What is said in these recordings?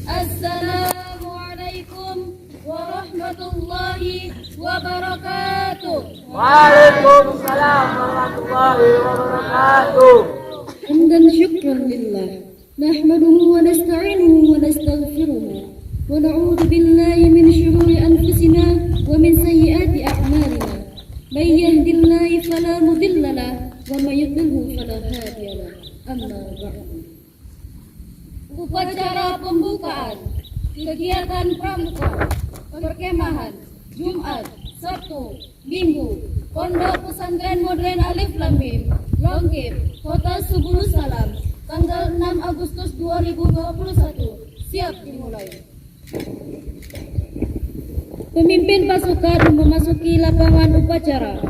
Assalamualaikum warahmatullahi wabarakatuh. Waalaikumsalam warahmatullahi wabarakatuh. Hamdan syukran lillah. Nahmaduhu wa nasta'inuhu wa nastaghfiruhu. Wa na'udzu billahi min syururi anfusina wa min sayyiati a'malina. May yahdihillahu fala mudilla lahu wa may yudlilhu fala hadiya lahu. Amma ba'du. Upacara pembukaan kegiatan pramuka perkemahan Jumat, Sabtu, Minggu Pondok Pesantren Modern Alif Lam Mim Longkip, Kota Subulu Salam, tanggal 6 Agustus 2021 siap dimulai. Pemimpin pasukan memasuki lapangan upacara.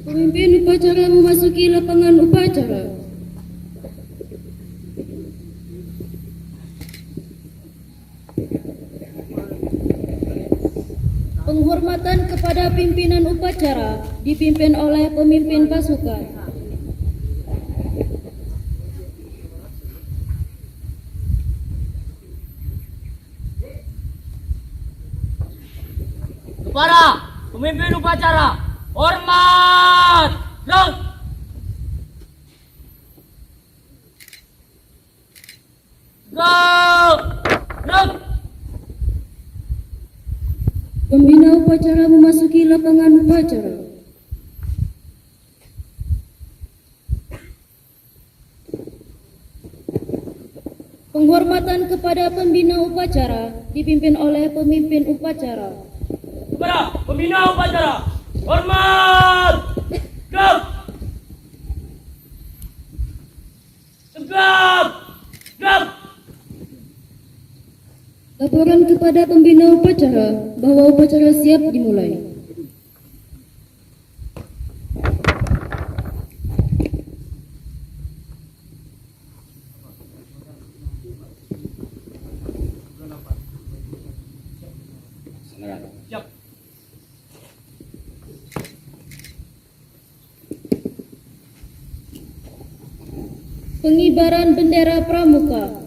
Pemimpin upacara memasuki lapangan upacara. Penghormatan kepada pimpinan upacara dipimpin oleh pemimpin pasukan. Kepada pemimpin upacara, hormat. Gerak. Gerak. Pembina upacara memasuki lapangan upacara. Penghormatan kepada pembina upacara dipimpin oleh pemimpin upacara. Kepada pembina upacara, hormat. Gerak. Tegap. Gerak. Laporan kepada pembina upacara bahwa upacara siap dimulai. Siap. Pengibaran bendera pramuka.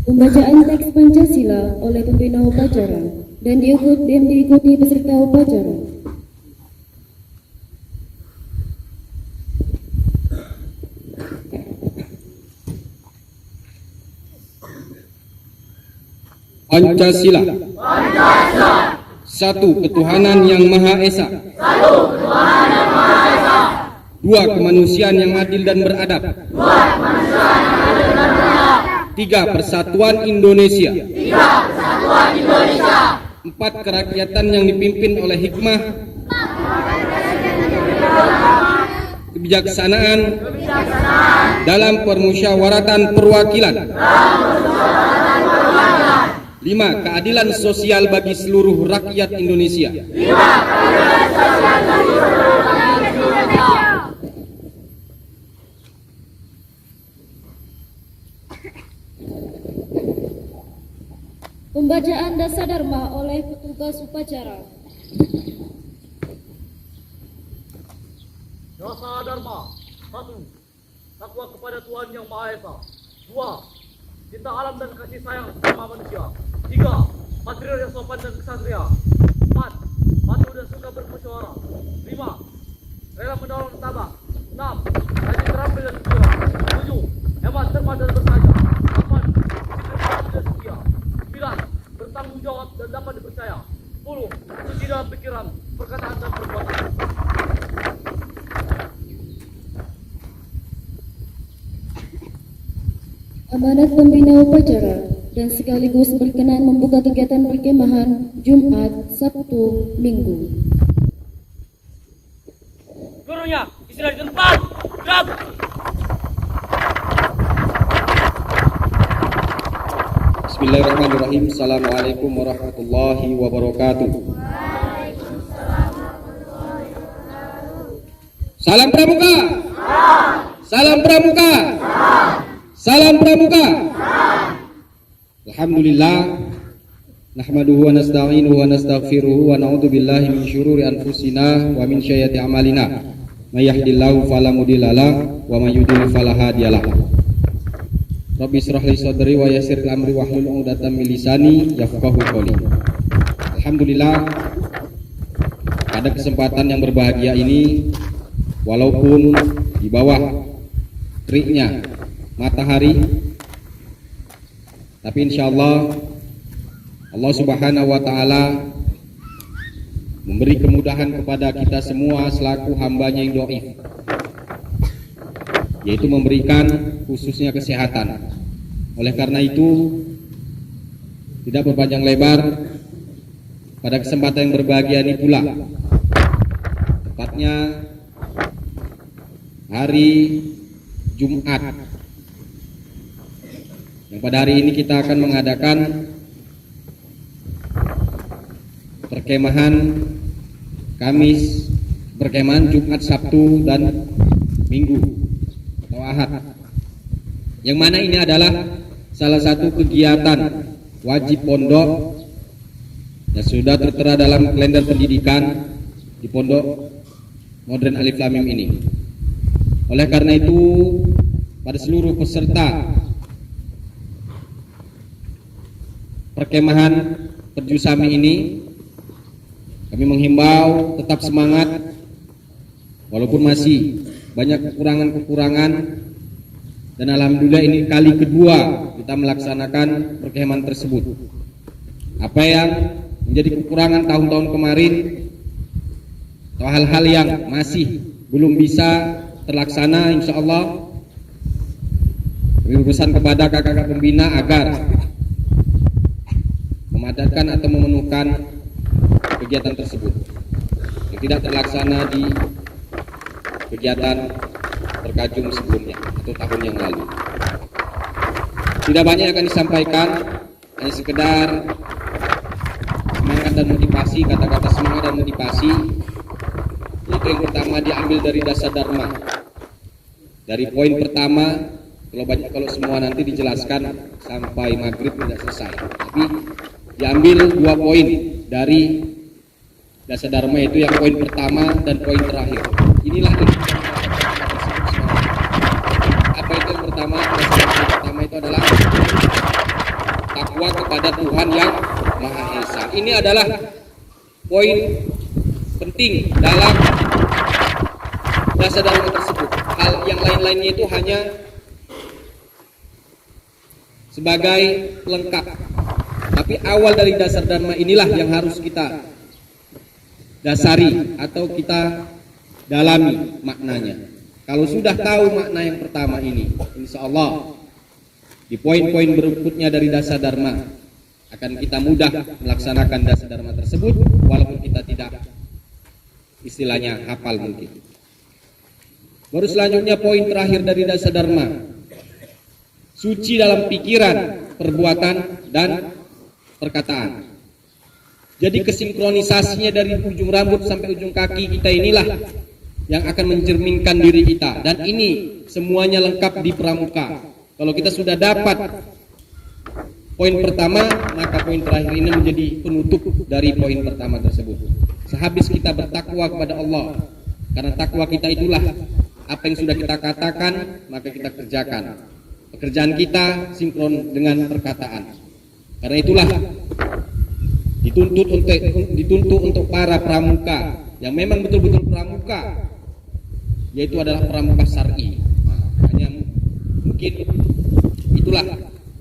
Pembacaan teks Pancasila oleh pembina upacara dan diikuti peserta upacara. Pancasila. Satu, ketuhanan yang Maha Esa. Dua, kemanusiaan yang adil dan beradab. Tiga, persatuan Indonesia. Empat, kerakyatan yang dipimpin oleh hikmah, kebijaksanaan dalam permusyawaratan perwakilan. Lima, keadilan sosial bagi seluruh rakyat Indonesia. Pembacaan Dasadharma oleh petugas upacara. Dasadharma. 1. Takwa kepada Tuhan Yang Maha Esa. 2. Cinta alam dan kasih sayang sama manusia. 3. Patriot yang sopan dan kesatria. 4. Patuh dan suka bermusyawarah. 5. Rela menolong tetangga. 6. Rajin terampil dan jujur. 7. Hemat, cermat dan bersahaja. 8. Disiplin dan setia. 9. Bertanggung jawab dan dapat dipercaya. 10. Suci dalam pikiran, perkataan dan perbuatan. Amanat pembina upacara dan sekaligus berkenan membuka kegiatan perkemahan Jumat, Sabtu, Minggu. Gurunya, istilah di tempat. Gerak. Bismillahirrahmanirrahim. Assalamualaikum warahmatullahi wabarakatuh. Salam pramuka. Salam pramuka. Salam pramuka. Alhamdulillah. Nahmaduhu wa nasta'inuhu wa nastaghfiruhu wa na'udzu billahi min syururi anfusina wa min sayyiati a'malina. May yahdihillahu fala mudilla lahu wa may yudlil fala hadiyalah. Rabbi israh li sadri wa yassir li amri wahlul 'uqdatam min lisani yafqahu qawli. Alhamdulillah, pada kesempatan yang berbahagia ini, walaupun di bawah teriknya matahari, tapi insyaallah Allah Subhanahu wa taala memberi kemudahan kepada kita semua selaku hambanya yang dhaif, yaitu memberikan khususnya kesehatan. Oleh karena itu, tidak berpanjang lebar, pada kesempatan yang berbahagia ini pula, tepatnya hari Jumat, yang pada hari ini kita akan mengadakan perkemahan Kamis, perkemahan Jumat, Sabtu, dan Minggu atau Ahad, yang mana ini adalah salah satu kegiatan wajib pondok yang sudah tertera dalam kalender pendidikan di Pondok Modern Alif Lam Mim ini. Oleh karena itu, pada seluruh peserta perkemahan Perjusami ini, kami menghimbau tetap semangat walaupun masih banyak kekurangan-kekurangan, dan alhamdulillah ini kali kedua kita melaksanakan perkemahan tersebut. Apa yang menjadi kekurangan tahun-tahun kemarin atau hal-hal yang masih belum bisa terlaksana, insya Allah kami berpesan kepada kakak-kakak pembina agar memadatkan atau memenuhkan kegiatan tersebut yang tidak terlaksana di kegiatan Perkajum sebelumnya atau tahun yang lalu. Tidak banyak yang akan disampaikan, hanya sekedar semangat dan motivasi, kata-kata semangat dan motivasi. Itu yang pertama diambil dari Dasadharma. Dari poin pertama, kalau semua nanti dijelaskan sampai maghrib tidak selesai. Tapi diambil 2 poin dari Dasadharma, itu yang poin pertama dan poin terakhir. Inilah apa itu yang pertama? Yang pertama itu adalah kepada Tuhan yang Maha Esa. Ini adalah poin penting dalam dasar dharma tersebut. Hal yang lain-lainnya itu hanya sebagai pelengkap. Tapi awal dari dasar dharma inilah yang harus kita dasari atau kita dalami maknanya. Kalau sudah tahu makna yang pertama ini, insya Allah di poin-poin berikutnya dari dasar dharma akan kita mudah melaksanakan dasar dharma tersebut, walaupun kita tidak istilahnya hafal mungkin. Baru selanjutnya poin terakhir dari dasar dharma, suci dalam pikiran, perbuatan, dan perkataan. Jadi kesinkronisasinya dari ujung rambut sampai ujung kaki kita inilah yang akan mencerminkan diri kita. Dan ini semuanya lengkap di pramuka. Kalau kita sudah dapat poin pertama, maka poin terakhir ini menjadi penutup dari poin pertama tersebut. Sehabis kita bertakwa kepada Allah, karena takwa kita itulah apa yang sudah kita katakan, maka kita kerjakan. Pekerjaan kita sinkron dengan perkataan. Karena itulah dituntut untuk para pramuka yang memang betul-betul pramuka, yaitu adalah pramuka syar'i. Hanya mungkin itulah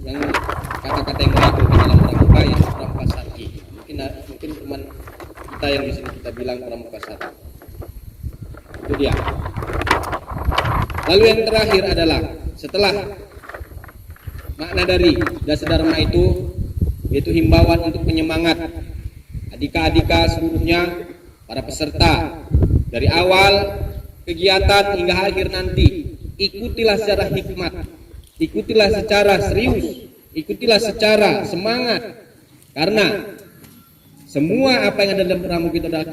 yang kata-kata yang berlaku di dalam pramuka yang pramuka syar'i. Mungkin teman kita yang di sini kita bilang pramuka syar'i. Itu dia. Lalu yang terakhir adalah setelah makna dari dasar dharma itu, yaitu himbauan untuk penyemangat adik-adika seluruhnya, para peserta dari awal kegiatan hingga akhir nanti. Ikutilah secara hikmat, ikutilah secara serius, ikutilah secara semangat, karena semua apa yang ada dalam pramuka itu adalah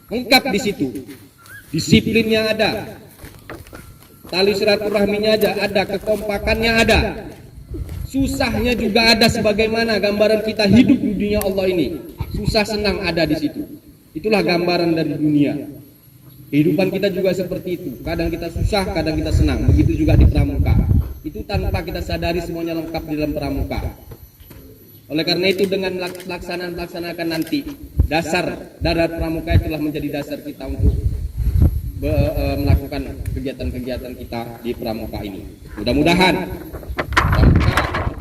lengkap di situ. Disiplinnya ada, tali silaturahminya ada, kekompakannya ada, susahnya juga ada, sebagaimana gambaran kita hidup di dunia Allah ini. Susah senang ada di situ. Itulah gambaran dari dunia. Kehidupan kita juga seperti itu. Kadang kita susah, kadang kita senang. Begitu juga di pramuka. Itu tanpa kita sadari semuanya lengkap di dalam pramuka. Oleh karena itu dengan laksanakan nanti dasar darat pramuka itulah menjadi dasar kita untuk melakukan kegiatan-kegiatan kita di pramuka ini. Mudah-mudahan pramuka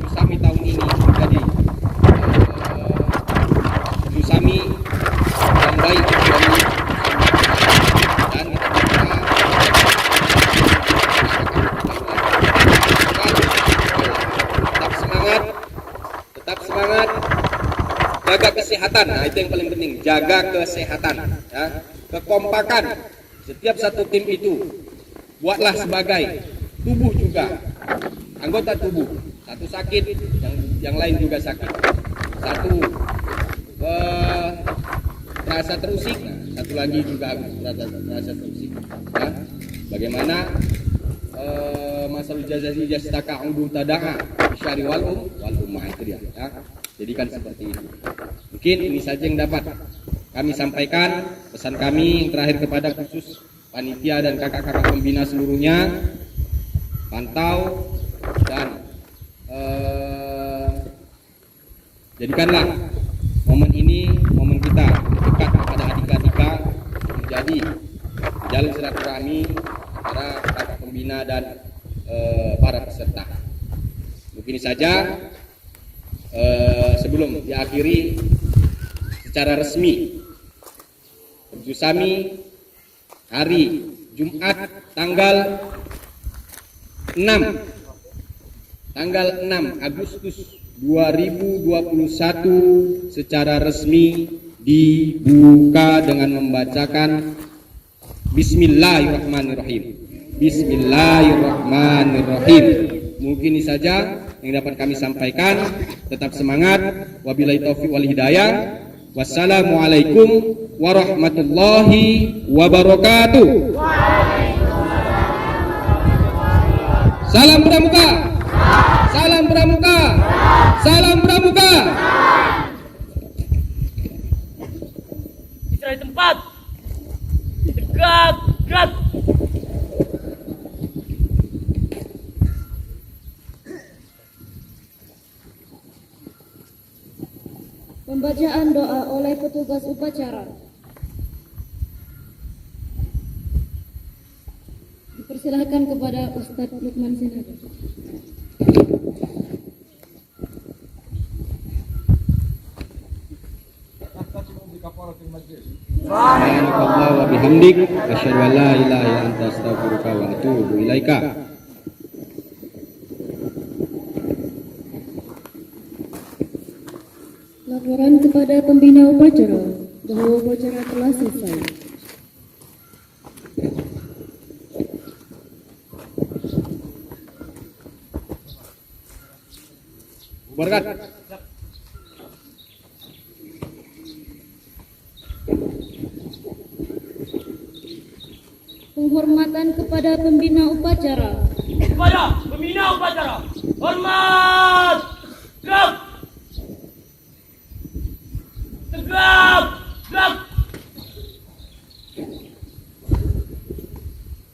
Sami tahun ini menjadi Sami yang baik dan tetap semangat, jaga kesehatan. Nah, itu yang paling penting, jaga kesehatan, ya. Kekompakan setiap satu tim itu buatlah sebagai tubuh juga, anggota tubuh. Satu sakit, yang lain juga sakit. Satu rasa terusik, satu lagi juga rasa terusik. Ya. Bagaimana masalah jazazi jastaka udu tada'a syari wal ummah, itu dia. Ya. Jadikan seperti itu. Mungkin ini saja yang dapat kami sampaikan. Pesan kami yang terakhir kepada khusus panitia dan kakak-kakak pembina seluruhnya, pantau dan jadikanlah momen ini momen kita dekat kepada adik-adika, menjadi jalur silaturahmi para kakak pembina dan para peserta. Mungkin saja sebelum diakhiri secara resmi, Sami hari Jumat tanggal 6 Agustus 2021 secara resmi dibuka dengan membacakan Bismillahirrahmanirrahim. Bismillahirrahmanirrahim. Mungkin ini saja yang dapat kami sampaikan. Tetap semangat. Wabillahi taufiq wal hidayah. Wassalamualaikum warahmatullahi wabarakatuh. Salam pramuka. Salam pramuka. Salam pramuka. Istirahat tempat. Tegak. Pembacaan doa oleh petugas upacara. Dipersilahkan kepada Ustadz Lukman Sinaga. Subhanakallah wa bihamdik asyhadu an la ilaha illa anta astaghfiruka wa atubu ilaika. Laporan kepada pembina upacara bahwa upacara telah selesai. Bubarkan. Penghormatan kepada pembina upacara. Kepada pembina upacara, hormat, tegap, tegap, tegap.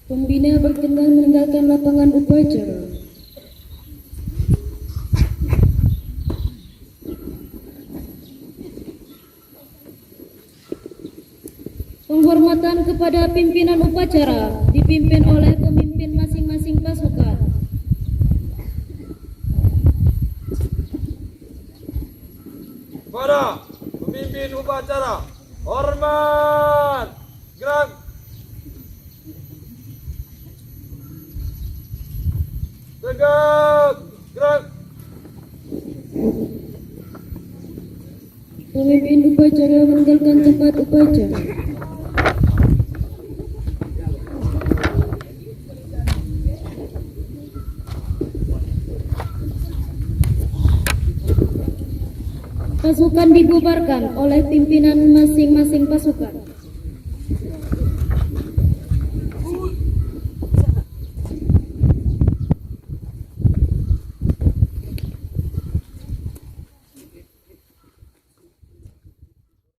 Pembina berkenan meninggalkan lapangan upacara. Penghormatan kepada pimpinan upacara dipimpin oleh pemimpin masing-masing pasukan. Kepada pemimpin upacara, hormat, gerak. Tegak, gerak. Pemimpin upacara meninggalkan tempat upacara. Pasukan dibubarkan oleh pimpinan masing-masing pasukan.